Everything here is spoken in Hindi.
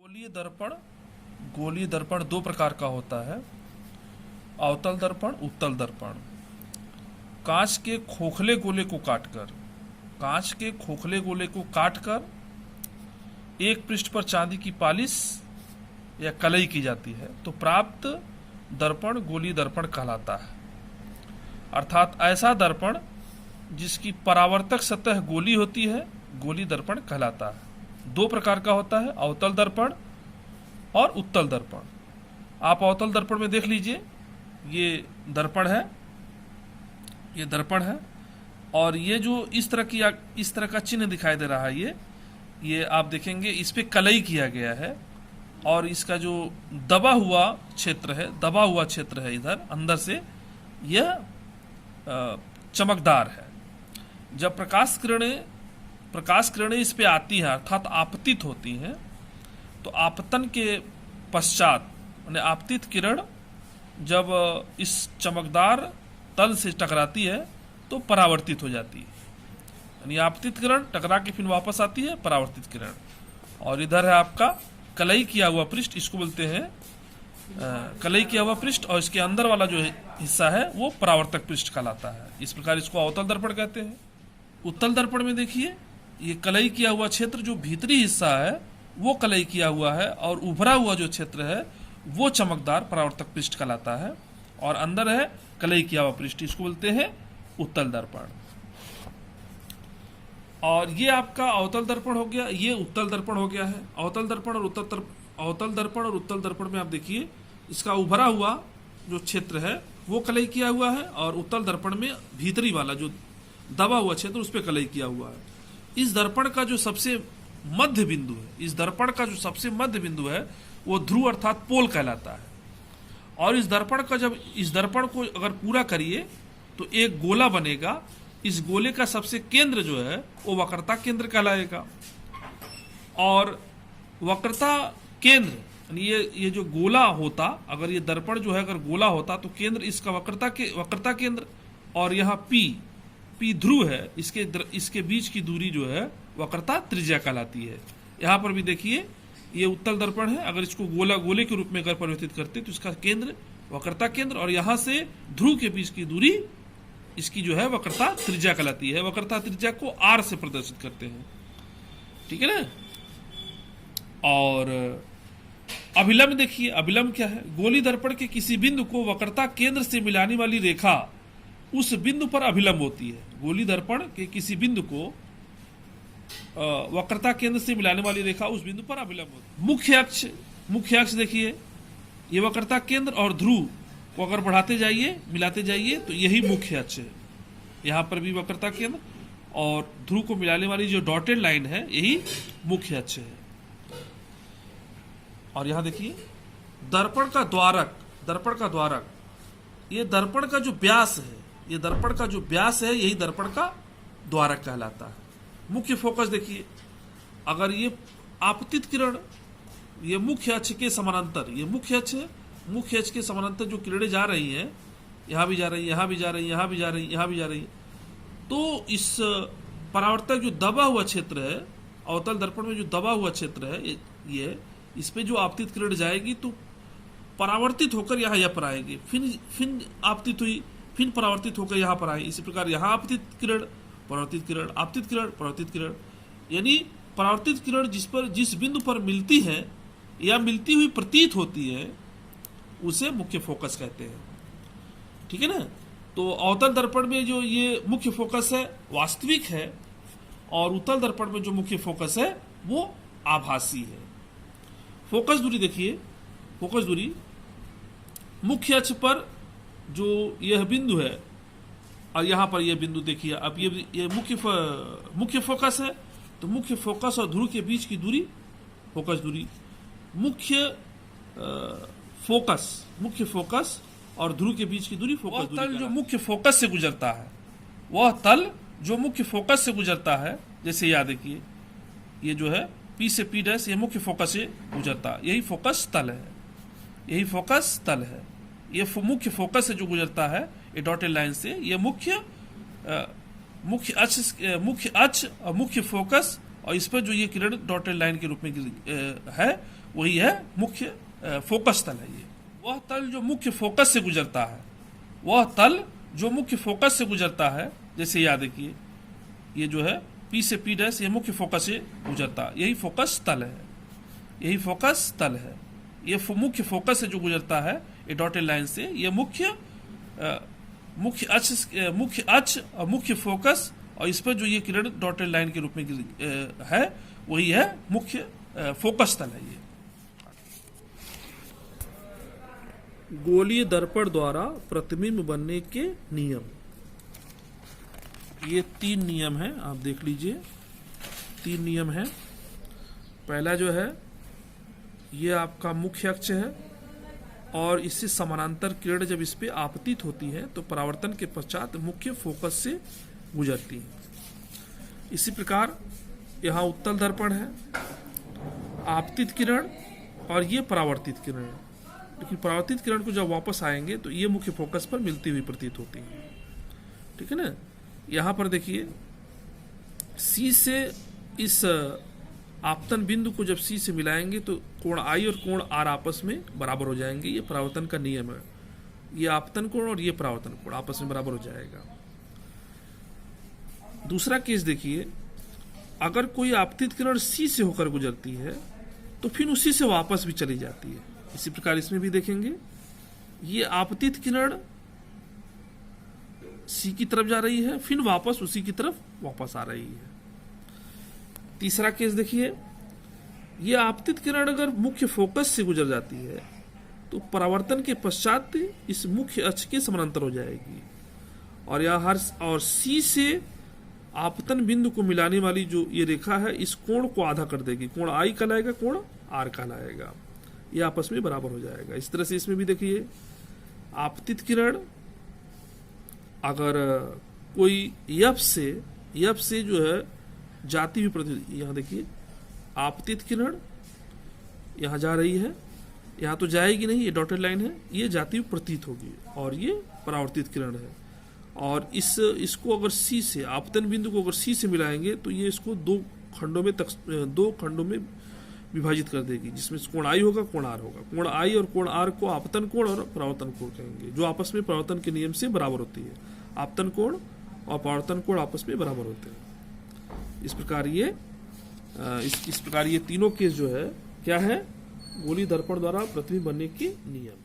गोलीय दर्पण दो प्रकार का होता है, अवतल दर्पण, उत्तल दर्पण। कांच के खोखले गोले को काटकर एक पृष्ठ पर चांदी की पालिश या कलई की जाती है तो प्राप्त दर्पण गोलीय दर्पण कहलाता है। अर्थात ऐसा दर्पण जिसकी परावर्तक सतह गोली होती है गोलीय दर्पण कहलाता है। दो प्रकार का होता है, अवतल दर्पण और उत्तल दर्पण। आप अवतल दर्पण में देख लीजिए, ये दर्पण है और ये जो इस तरह का चिन्ह दिखाई दे रहा है, ये आप देखेंगे इस पे कलई किया गया है और इसका जो दबा हुआ क्षेत्र है इधर अंदर से यह चमकदार है। जब प्रकाश किरणें इस पे आती हैं अर्थात आपतित होती हैं तो आपतन के पश्चात यानी आपतित किरण जब इस चमकदार तल से टकराती है तो परावर्तित हो जाती है। यानी आपतित किरण टकरा के फिर वापस आती है परावर्तित किरण। और इधर है आपका कलई किया हुआ पृष्ठ, इसको बोलते हैं कलई किया हुआ पृष्ठ, और इसके अंदर वाला जो हिस्सा है वो परावर्तक पृष्ठ कहलाता है। इस प्रकार इसको अवतल दर्पण कहते हैं। उत्तल दर्पण में देखिए, ये कलई किया हुआ क्षेत्र जो भीतरी हिस्सा है वो कलई किया हुआ है और उभरा हुआ जो क्षेत्र है वो चमकदार परावर्तक पृष्ठ कहलाता है, और अंदर है कलई किया हुआ पृष्ठ, इसको बोलते हैं उत्तल दर्पण। और ये आपका अवतल दर्पण हो गया, ये उत्तल दर्पण हो गया है। अवतल दर्पण और उत्तल दर्पण में आप देखिए इसका उभरा हुआ जो क्षेत्र है वो कलई किया हुआ है और उत्तल दर्पण में भीतरी वाला जो दबा हुआ क्षेत्र उस पर कलई किया हुआ है। इस दर्पण का जो सबसे मध्य बिंदु है वो ध्रुव अर्थात पोल कहलाता है। और इस दर्पण को अगर पूरा करिए तो एक गोला बनेगा। इस गोले का सबसे केंद्र जो है वो वक्रता केंद्र कहलाएगा। और वक्रता केंद्र ये जो गोला होता, अगर ये दर्पण जो है अगर गोला होता तो केंद्र इसका वक्रता केंद्र, और यहाँ P ध्रुव है, इसके बीच की दूरी जो है वक्रता त्रिज्या कहलाती है। यहाँ पर भी देखिए ये उत्तल दर्पण है, अगर इसको गोले के रूप में अगर परिवर्तित करते तो इसका केंद्र वक्रता केंद्र और यहाँ से ध्रुव के बीच की दूरी इसकी जो है वक्रता त्रिज्या कहलाती है। वक्रता त्रिज्या को R से प्रदर्शित करते हैं, ठीक है ना। और अभिलंब देखिए, अभिलंब क्या है? गोली दर्पण के किसी बिंदु को वक्रता केंद्र से मिलाने वाली रेखा उस बिंदु पर अभिलंब होती है। गोली दर्पण के किसी बिंदु को वक्रता केंद्र से मिलाने वाली रेखा उस बिंदु पर अभिलंब होती है। मुख्य अक्ष देखिए, ये वक्रता केंद्र और ध्रुव को अगर बढ़ाते जाइए मिलाते जाइए तो यही मुख्य अक्ष है। यहाँ पर भी वक्रता केंद्र और ध्रुव को मिलाने वाली जो डॉटेड लाइन है यही मुख्य अक्ष है। और यहाँ देखिए दर्पण का द्वारक, ये दर्पण का जो व्यास है यही दर्पण का द्वारक कहलाता है। मुख्य फोकस देखिए, अगर ये आपतित किरण ये मुख्य अक्ष के समानांतर, ये मुख्य अक्ष के समानांतर जो किरणें जा रही हैं, यहाँ भी जा रही है, तो इस परावर्तक जो दबा हुआ क्षेत्र है, अवतल दर्पण में जो दबा हुआ क्षेत्र है ये इस पे जो आपतित किरण जाएगी तो परावर्तित होकर यहाँ पर आएगी, फिर आपतित हुई, फिर परावर्तित होकर यहाँ पर आई। इसी प्रकार यहाँ आपतित किरण परावर्तित किरण, आपतित किरण परावर्तित किरण, यानी परावर्तित किरण जिस बिंदु पर मिलती है या मिलती हुई प्रतीत होती है उसे मुख्य फोकस कहते हैं, ठीक है ना। तो अवतल दर्पण में जो ये मुख्य फोकस है वास्तविक है और उत्तल दर्पण में जो मुख्य फोकस है वो आभासी है। फोकस दूरी देखिए, फोकस दूरी मुख्य अक्ष पर जो यह बिंदु है और यहाँ पर यह बिंदु देखिए, अब ये मुख्य फोकस है तो मुख्य फोकस और ध्रुव के बीच की दूरी फोकस दूरी, मुख्य फोकस और ध्रुव के बीच की दूरी फोकस दूरी। तल जो मुख्य फोकस से गुजरता है, वह तल जो मुख्य फोकस से गुजरता है, जैसे याद देखिए ये जो है P से P' ये मुख्य फोकस से गुजरता है, यही फोकस तल है। ये मुख्य फोकस से जो गुजरता है ये डॉटेड लाइन से, ये मुख्य अक्ष और मुख्य फोकस और इस पर जो ये किरण डॉटेड लाइन के रूप में है वही है मुख्य फोकस तल है। ये वह तल जो मुख्य फोकस से गुजरता है, वह तल जो मुख्य फोकस से गुजरता है, जैसे याद देखिए ये जो है P से P' ये मुख्य फोकस से गुजरता है, यही फोकस तल है, यही फोकस तल है। ये मुख्य फोकस से जो गुजरता है ये डॉटेड लाइन से, ये मुख्य अक्ष और मुख्य फोकस, और इस पर जो ये किरण डॉटेड लाइन के रूप में है वही है मुख्य फोकस तल है। ये गोलीय दर्पण द्वारा प्रतिबिंब बनने के नियम, ये 3 नियम हैं, आप देख लीजिए 3 नियम हैं। पहला जो है ये आपका मुख्य अक्ष है और इससे समानांतर किरण जब इस पे आपतित होती है तो परावर्तन के पश्चात मुख्य फोकस से गुजरती है। इसी प्रकार यहाँ उत्तल दर्पण है, आपतित किरण और ये परावर्तित किरण है, लेकिन परावर्तित किरण को जब वापस आएंगे तो ये मुख्य फोकस पर मिलती हुई प्रतीत होती है। ठीक है ना। यहाँ पर देखिए C से इस आपतन बिंदु को जब C से मिलाएंगे तो कोण I और कोण R आपस में बराबर हो जाएंगे। ये परावर्तन का नियम है। ये आपतन कोण और ये परावर्तन कोण आपस में बराबर हो जाएगा। दूसरा केस देखिए, अगर कोई आपतित किरण C से होकर गुजरती है तो फिर उसी से वापस भी चली जाती है। इसी प्रकार इसमें भी देखेंगे ये आपतित किरण C की तरफ जा रही है, फिर वापस उसी की तरफ वापस आ रही है। तीसरा केस देखिए, ये आपतित किरण अगर मुख्य फोकस से गुजर जाती है तो परावर्तन के पश्चात इस मुख्य अक्ष के समानांतर हो जाएगी और यह और C से आपतन बिंदु को मिलाने वाली जो ये रेखा है इस कोण को आधा कर देगी। कोण I कहलाएगा, कोण R कहलाएगा। ये आपस में बराबर हो जाएगा। इस तरह से इसमें भी देखिए आपतित किरण अगर कोई F से जो है जाती हुई प्रतीत, यहाँ देखिए आपतित किरण यहाँ जा रही है, यहाँ तो जाएगी नहीं, ये डॉटेड लाइन है, ये जाती हुई प्रतीत होगी और ये परावर्तित किरण है। और इसको अगर C से आपतन बिंदु को अगर C से मिलाएंगे तो ये इसको दो खंडों में विभाजित कर देगी, जिसमें कोण I होगा, कोण R होगा। कोण I और कोण R को आपतन कोण और परावर्तन कोण कहेंगे, जो आपस में परावर्तन के नियम से बराबर होती है। आपतन कोण और परावर्तन कोण आपस में बराबर होते हैं। इस प्रकार ये तीनों केस जो है क्या है, गोलीय दर्पण द्वारा प्रतिबिंब बनने के नियम।